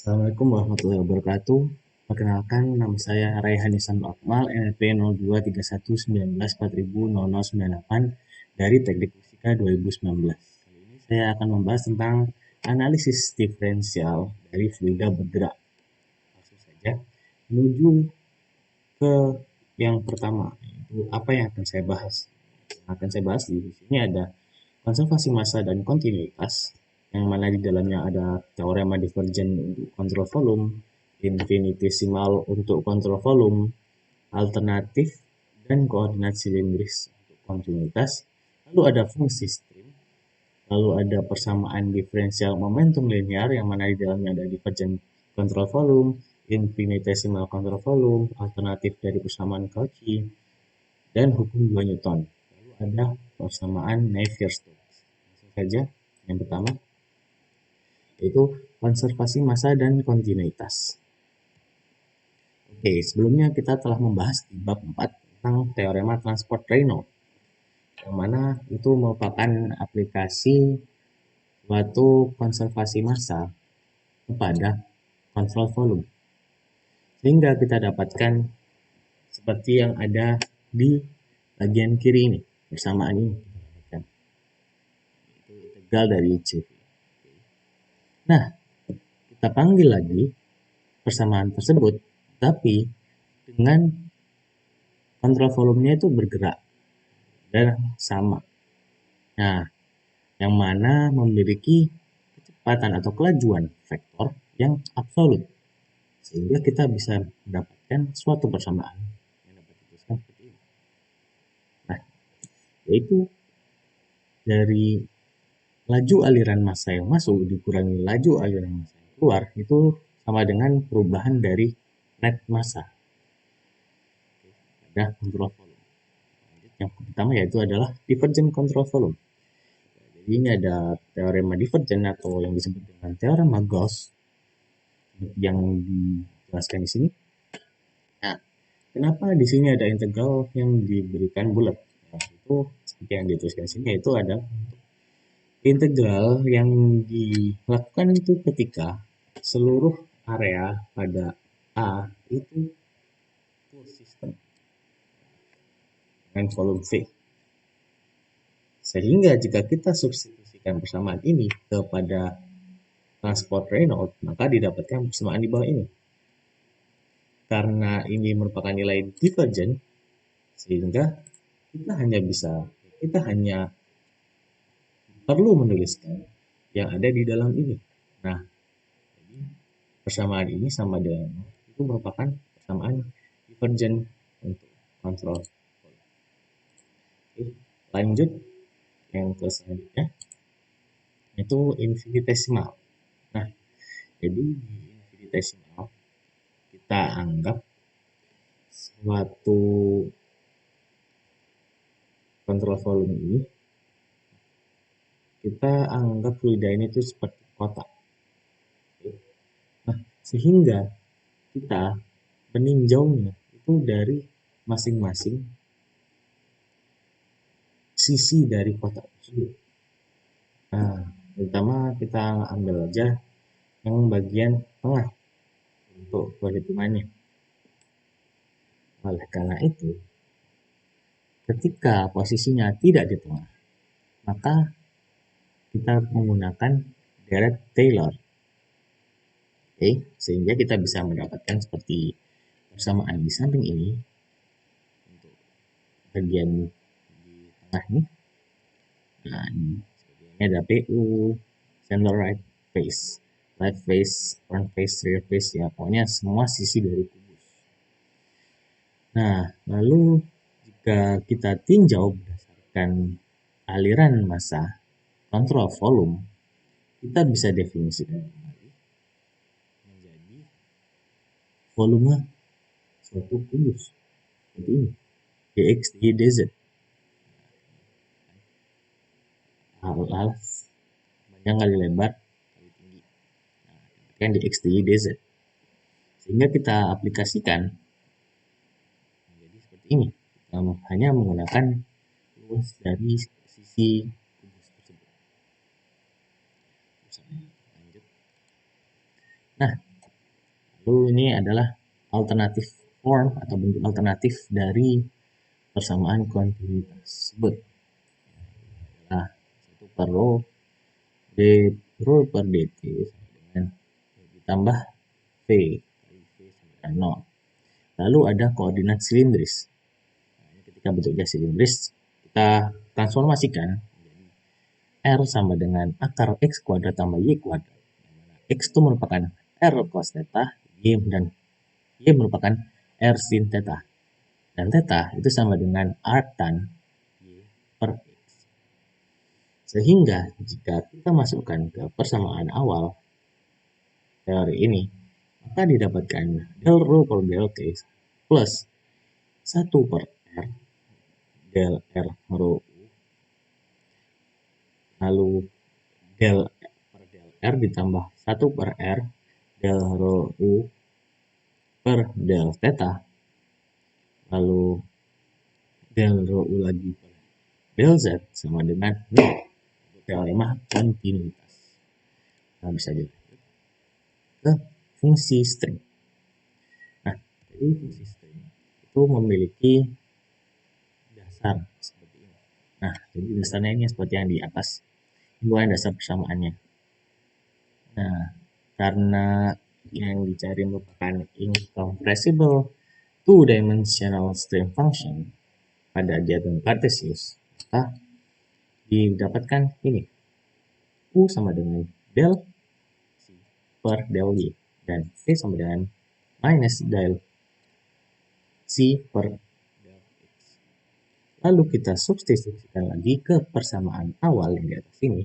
Assalamualaikum warahmatullahi wabarakatuh. Perkenalkan, nama saya Raihan Ihsan Akmal, NPWP 023191400098 dari Teknik Fisika 2019. Kali ini saya akan membahas tentang analisis diferensial dari fluida bergerak. Langsung saja menuju ke yang pertama, yaitu apa yang akan saya bahas. Yang akan saya bahas di sini ada konservasi massa dan kontinuitas, yang mana di dalamnya ada teorema divergen untuk kontrol volume, infinitesimal untuk kontrol volume, alternatif, dan koordinat silindris untuk kontinuitas. Lalu ada fungsi string, lalu ada persamaan diferensial momentum linear, yang mana di dalamnya ada divergen kontrol volume, infinitesimal kontrol volume, alternatif dari persamaan Cauchy, dan hukum 2 Newton. Lalu ada persamaan Navier-Stokes. Langsung saja, yang pertama, yaitu konservasi massa dan kontinuitas. Oke, sebelumnya kita telah membahas di bab 4 tentang teorema transport Reynolds, yang mana itu merupakan aplikasi suatu konservasi massa kepada kontrol volume. Sehingga kita dapatkan seperti yang ada di bagian kiri ini, persamaan ini. Itu integral dari CV. Nah, kita panggil lagi persamaan tersebut, tapi dengan kontrol volumenya itu bergerak dan sama. Nah, yang mana memiliki kecepatan atau kelajuan vektor yang absolut, sehingga kita bisa mendapatkan suatu persamaan yang dapat dituliskan seperti ini. Nah, yaitu dari laju aliran massa yang masuk dikurangi laju aliran massa yang keluar, itu sama dengan perubahan dari net massa pada kontrol volume. Yang pertama yaitu adalah divergent control volume. Jadi ini ada teorema divergent atau yang disebut dengan teorema Gauss yang dijelaskan di sini. Nah, kenapa di sini ada integral yang diberikan bulat? Nah, itu seperti yang dituliskan di sini, yaitu ada integral yang dilakukan itu ketika seluruh area pada A itu konsisten dengan volume V. Sehingga jika kita substitusikan persamaan ini kepada transport Reynolds, maka didapatkan persamaan di bawah ini. Karena ini merupakan nilai divergen, sehingga kita hanya perlu menuliskan yang ada di dalam ini. Nah, jadi persamaan ini sama dengan itu merupakan persamaan divergen untuk kontrol. Oke, lanjut yang ke selanjutnya, itu infinitesimal. Nah, jadi di infinitesimal kita anggap suatu kontrol volume ini, kita anggap fluida ini itu seperti kotak. Nah, sehingga kita meninjaunya itu dari masing-masing sisi dari kotak tersebut. Nah, pertama kita ambil aja yang bagian tengah untuk perhitungannya. Oleh karena itu, ketika posisinya tidak di tengah, maka kita menggunakan deret Taylor. Oke, sehingga kita bisa mendapatkan seperti persamaan di samping ini untuk bagian di tengah ini. Nah, ini ada PU, center right face, left face, front face, rear face, ya pokoknya semua sisi dari kubus. Nah, lalu jika kita tinjau berdasarkan aliran massa kontrol volume, kita bisa definisikan kembali menjadi volume suatu kubus seperti ini, dx dy dz. Hal panjang kali lebar kali tinggi. Nah, kan dx dy dz. Sehingga kita aplikasikan menjadi seperti ini. Kita hanya menggunakan luas dari sisi kubus tersebut. Lanjut. Nah, Lalu ini adalah alternatif form atau bentuk alternatif dari persamaan kontinuitas tersebut. Nah, 1 per rho d rho per dt dengan ditambah v sama dengan 0. Lalu ada koordinat silindris. Nah, ketika bentuknya silindris, kita transformasikan R sama dengan akar X kuadrat tambah Y kuadrat. X itu merupakan R cos theta, dan Y merupakan R sin theta. Dan theta itu sama dengan R tan Y per X. Sehingga jika kita masukkan ke persamaan awal teori ini, maka didapatkan del rho per del T plus 1 per R del R rho U, lalu del R ditambah 1 per R del rho U per del theta, lalu del rho U lagi per del Z sama dengan 0. Teorema kontinuitas. Nah, bisa juga ke fungsi string. Nah, jadi fungsi string itu memiliki dasar seperti ini. Nah, jadi dasarnya ini seperti yang di atas. Ini bukan dasar persamaannya. Nah, karena yang dicari merupakan incompressible two-dimensional string function pada jadwal Cartesius, maka didapatkan ini U sama dengan del C per del Y dan V sama dengan minus del C per del X. Lalu kita substitusikan lagi ke persamaan awal yang di atas ini,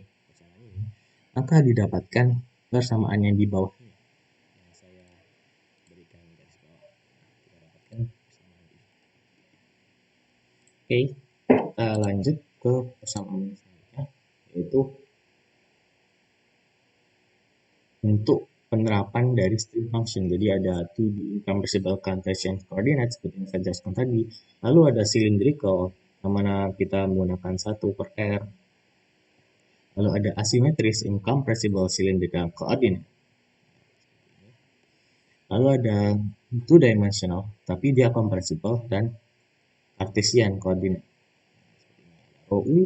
maka didapatkan persamaan yang di bawah ini. Yang saya berikan garis bawah. Kita dapatkan persamaan ini. Oke, kita lanjut ke persamaan selanjutnya, yaitu untuk penerapan dari string function. Jadi ada 2D incompressible Cartesian coordinate seperti yang saya jelaskan tadi. Lalu ada cylindrical, yang mana kita menggunakan 1 per R. Lalu ada asymmetris incompressible cylindrical coordinate. Lalu ada two dimensional, tapi dia compressible dan Cartesian coordinate. Rho U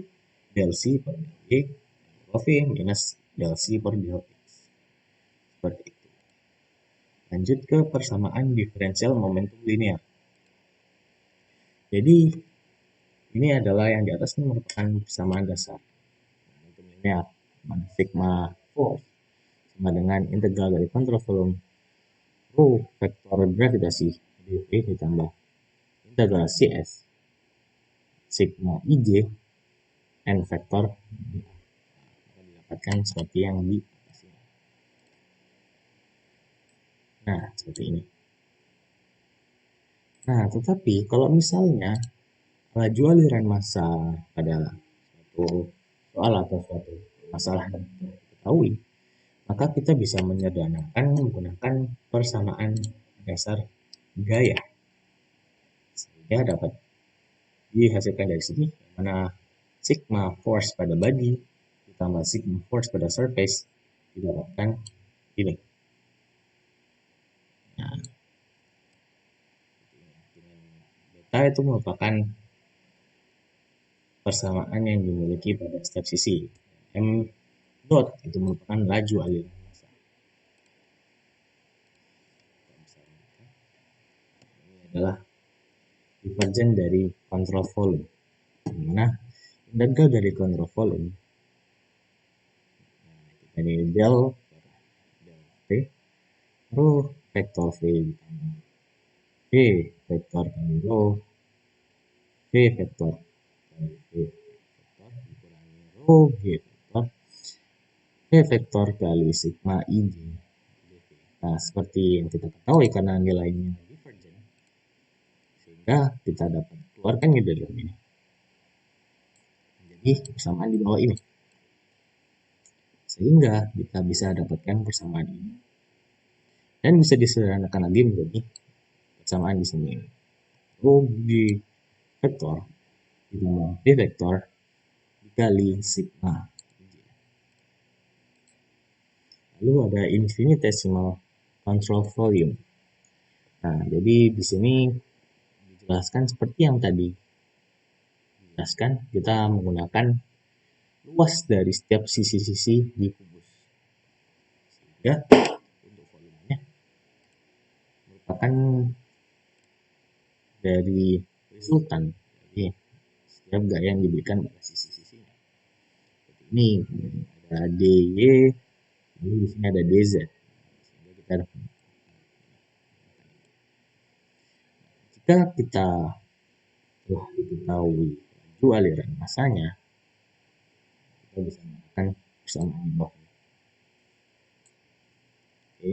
del C per del Y, rho V minus del C per del X. Seperti itu. Lanjut ke persamaan diferensial momentum linear. Jadi ini adalah yang di atas ini merupakan persamaan dasar momentum linear, mana sigma force sama dengan integral dari kontrol volume rho vektor gravitasi dV ditambah integral Cs sigma Ij n vektor didapatkan seperti yang di atas ini. Nah, seperti ini. Nah, tetapi kalau misalnya laju aliran massa pada suatu soal atau suatu masalah yang diketahui, maka kita bisa menyederhanakan menggunakan persamaan dasar gaya. Sehingga dapat dihasilkan dari sini, mana sigma force pada body ditambah sigma force pada surface didapatkan ini. Nah, beta itu merupakan persamaan yang dimiliki pada setiap sisi. M dot itu merupakan laju aliran massa. Ini adalah divergen dari kontrol volume, dimana integral dari kontrol volume dari del T rho vektor V ditambah V vektor kali rho V vektor kali V vektor dikurangi rho G vektor V vektor kali sigma Ij. Nah, seperti yang kita ketahui karena nilainya divergen, sehingga kita dapat keluarkannya dari dalam ini. Jadi persamaan di bawah ini. Sehingga kita bisa dapatkan persamaan ini. Dan bisa disederhanakan lagi menjadi persamaan di sini. Rho G vektor ditambah V vektor dikali sigma. Lalu ada infinitesimal control volume. Nah, jadi di sini dijelaskan seperti yang tadi dijelaskan, kita menggunakan luas dari setiap sisi-sisi di kubus. Sehingga untuk volumenya merupakan dari resultan dari setiap gaya yang diberikan pada sisi-sisinya. Seperti ini, ada DY, lalu di sini ada DZ. Sehingga kita jika kita telah diketahui laju aliran masanya, kita bisa menggunakan persamaan di bawah. Oke,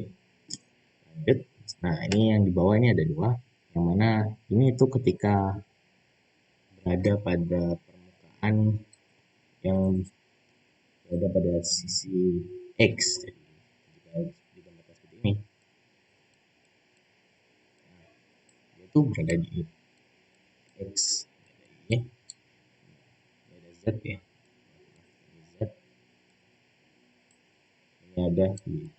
lanjut. Nah, ini yang di bawah ini ada dua, yang mana ini itu ketika berada pada permukaan yang berada pada sisi X. Jadi, jika digambarkan seperti ini, itu berada di X, ada Y, ada Z ya, ini Z, ini ada Y.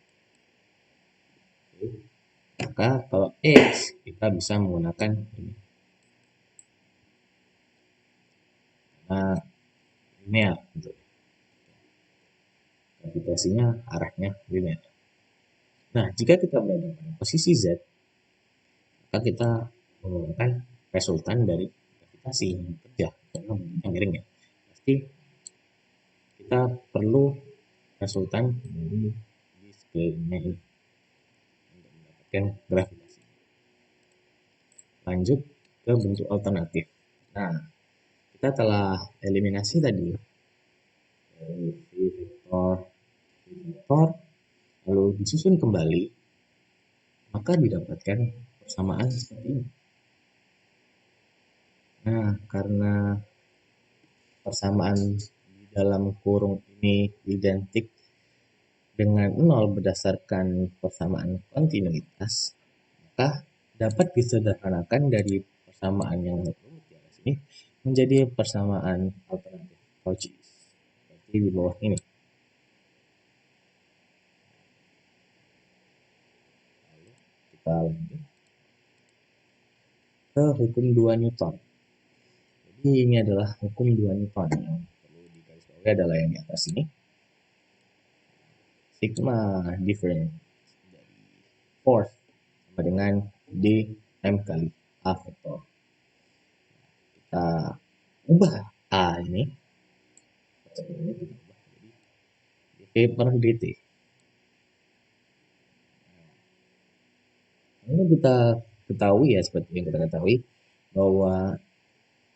Oke. Maka kalau X kita bisa menggunakan ini. Nah, linear untuk gravitasinya arahnya linear. Nah, jika kita berada pada posisi Z, maka kita menggunakan resultan dari gravitasi yang bekerja karena bentuknya miring ya. Pasti kita perlu resultan dari di sekelilingnya ini untuk mendapatkan gravitasi. Lanjut ke bentuk alternatif. Nah, kita telah eliminasi tadi dari V vektor, lalu disusun kembali, maka didapatkan persamaan seperti ini. Nah, karena persamaan di dalam kurung ini identik dengan 0 berdasarkan persamaan kontinuitas, maka dapat disederhanakan dari persamaan yang rumit di atas ini menjadi persamaan alternatif Cauchy seperti di bawah ini. Lalu kita lanjut ke hukum 2 Newton. Jadi ini adalah hukum 2 Newton yang perlu digarisbawahi adalah yang di atas ini. Sigma difference dari force sama dengan dm kali a vektor. Kita ubah a ini dv per dt. Ini kita ketahui ya, seperti yang kita ketahui bahwa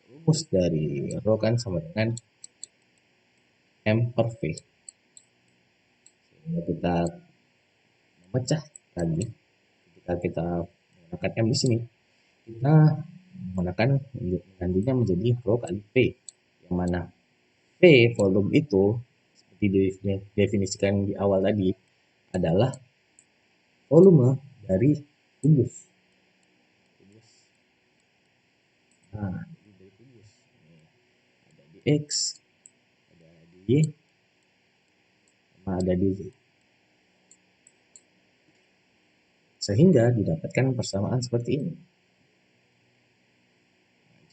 rumus dari rho kan sama dengan m per v. Sehingga kita memecah tadi ketika kita menggunakan m di sini, kita menggunakan gantinya menjadi rho kali v, yang mana v volume itu seperti didefinisikan di awal tadi adalah volume dari kubus. Nah, ini dari kubus. Ini ada di X, ada di Y, sama ada di Z. Sehingga didapatkan persamaan seperti ini.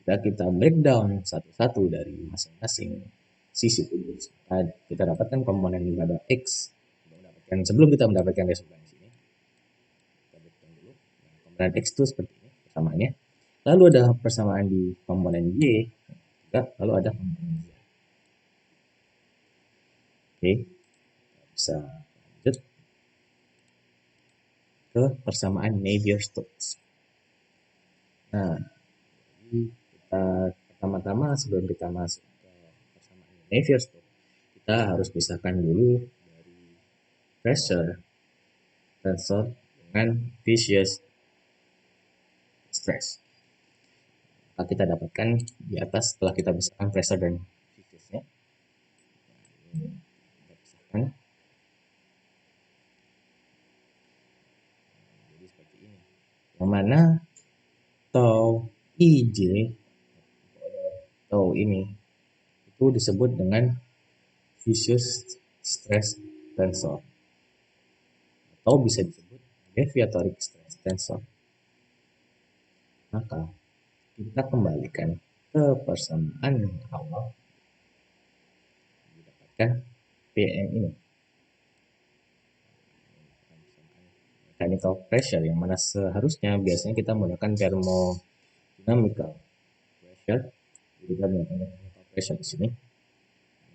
Jika kita breakdown satu-satu dari masing-masing sisi kubus, kita dapatkan komponen pada X. Sebelum kita mendapatkan resultan di sini, kita breakdown dulu. Nah, komponen X itu seperti ini persamaannya. Lalu ada persamaan di komponen Y, lalu ada komponen Z. Oke, bisa lanjut ke persamaan Navier-Stokes. Nah, kita pertama-tama sebelum kita masuk ke persamaan Navier-Stokes, kita harus pisahkan dulu dari pressure tensor dengan viscous stress. Maka kita dapatkan di atas setelah kita pisahkan pressure dan viscousnya. Kita pisahkan. Jadi seperti ini. Yang mana tau IJ, tau ini, itu disebut dengan viscous stress tensor. Atau bisa disebut deviatoric stress tensor, maka kita kembalikan ke persamaan awal mendapatkan Pm ini, mechanical pressure, yang mana seharusnya biasanya kita menggunakan thermodynamical pressure, jadi kita menggunakan mechanical pressure di sini.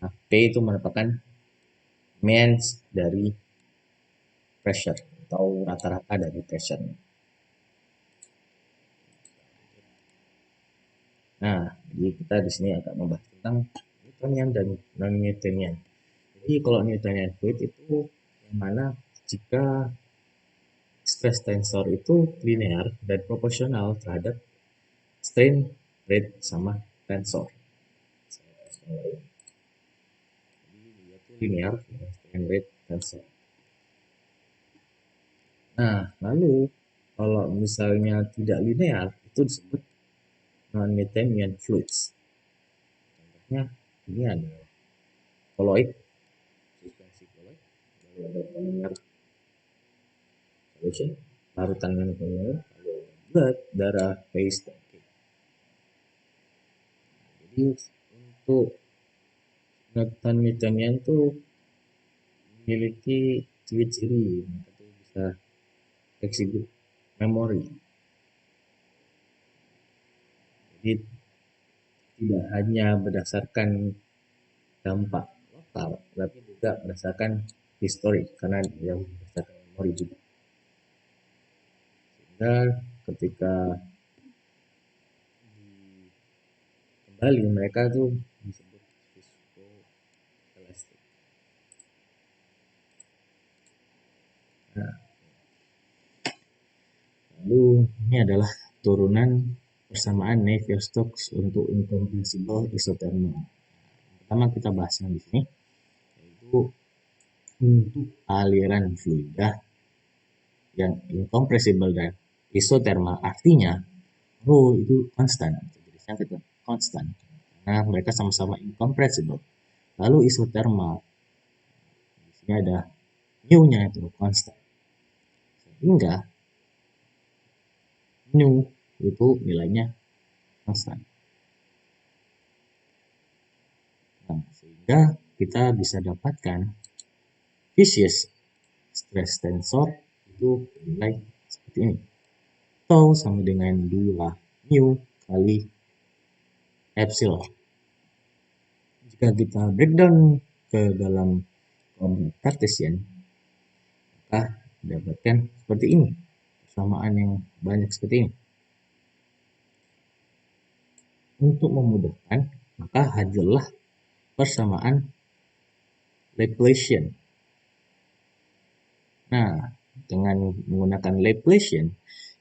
Nah, P itu merupakan mean dari pressure atau rata-rata dari pressure. Nah, jadi kita di sini agak membahas tentang Newtonian dan non-Newtonian. Jadi kalau Newtonian fluid itu yang mana jika stress tensor itu linear dan proporsional terhadap strain rate sama tensor. Jadi dia itu linear dengan strain rate tensor. Nah, lalu kalau misalnya tidak linear itu disebut non-Newtonian fluids. Contohnya ini ada colloid, suspensi colloid, lalu ada polymer solution, larutan polymer, lalu ada blood, darah, paste, dan cake. Jadi untuk Newtonian itu memiliki ciri-ciri, maka itu bisa fleksibel memori. Jadi tidak hanya berdasarkan dampak lokal, tapi juga berdasarkan histori, karena dia berdasarkan memori juga. Sehingga ketika kembali mereka tuh disebut viscoelastic. Nah, lalu ini adalah turunan persamaan Navier-Stokes untuk incompressible isothermal. Pertama kita bahas yang di sini, yaitu untuk aliran fluida yang incompressible dan isothermal, artinya rho itu konstan, jadi saya kata konstan karena mereka sama-sama incompressible. Lalu isothermal, di sini ada mu-nya itu konstan, sehingga mu itu nilainya konstan. Nah, sehingga kita bisa dapatkan viscous stress tensor itu nilai seperti ini. Tau sama dengan 2 mu kali epsilon. Jika kita breakdown ke dalam komponen Cartesian, maka dapatkan seperti ini, persamaan yang banyak seperti ini. Untuk memudahkan, maka hadirlah persamaan Laplacian. Nah, dengan menggunakan Laplacian,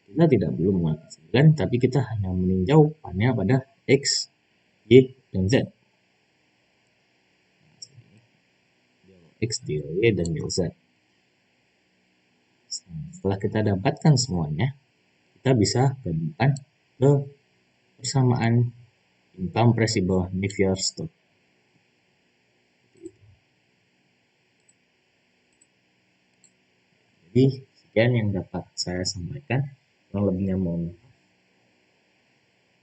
kita tidak perlu menggunakan 9, tapi kita hanya meninjau hanya pada X, Y, dan Z. X, Y, dan Z. Setelah kita dapatkan semuanya, kita bisa gabungkan ke persamaan incompressible Navier-Stokes. Jadi sekian yang dapat saya sampaikan. Kurang lebihnya mohon maaf.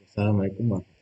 Wassalamualaikum warahmatullahi wabarakatuh.